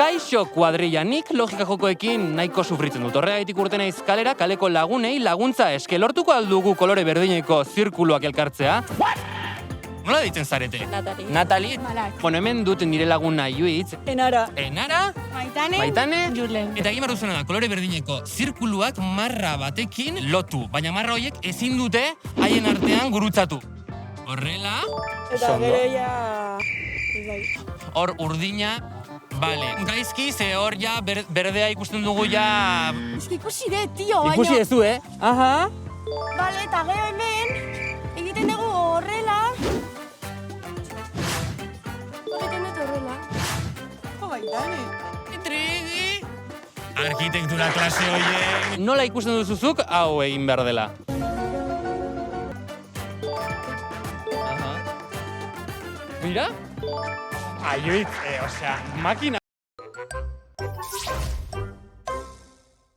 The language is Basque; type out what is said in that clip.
Kaixo kuadrilla, nik logika jokoekin nahiko sufritzen dut. Horregaitik urte naiz kalera, kaleko lagunei laguntza eske lortuko aldugu kolore berdineko zirkuluak elkartzea. Nola ditzen zarete? Natali. Natali? Malak. Bueno, hemen dut nire laguna Iuitz. Enara. Enara? Maitane. Maitane? Julen. Eta egin behar duzuna da, kolore berdineko zirkuluak marra batekin lotu. Baina marra horiek ezin dute haien artean gurutzatu. Horrela... Eta Ondo. gero ja... Bai. Hor urdina, bale. Gaizki, ze hor ja berdea ikusten dugu ja... Ez que ikusi de, tio, baina... Ikusi ez du, Aha. Bale, eta gero hemen, egiten dugu horrela. Egiten dut horrela. Baitane. Intrigi! Arkitektura klase horiek. Nola ikusten duzuzuk, hau egin behar dela. Aha. Mira? Ayuitz, osea, makina.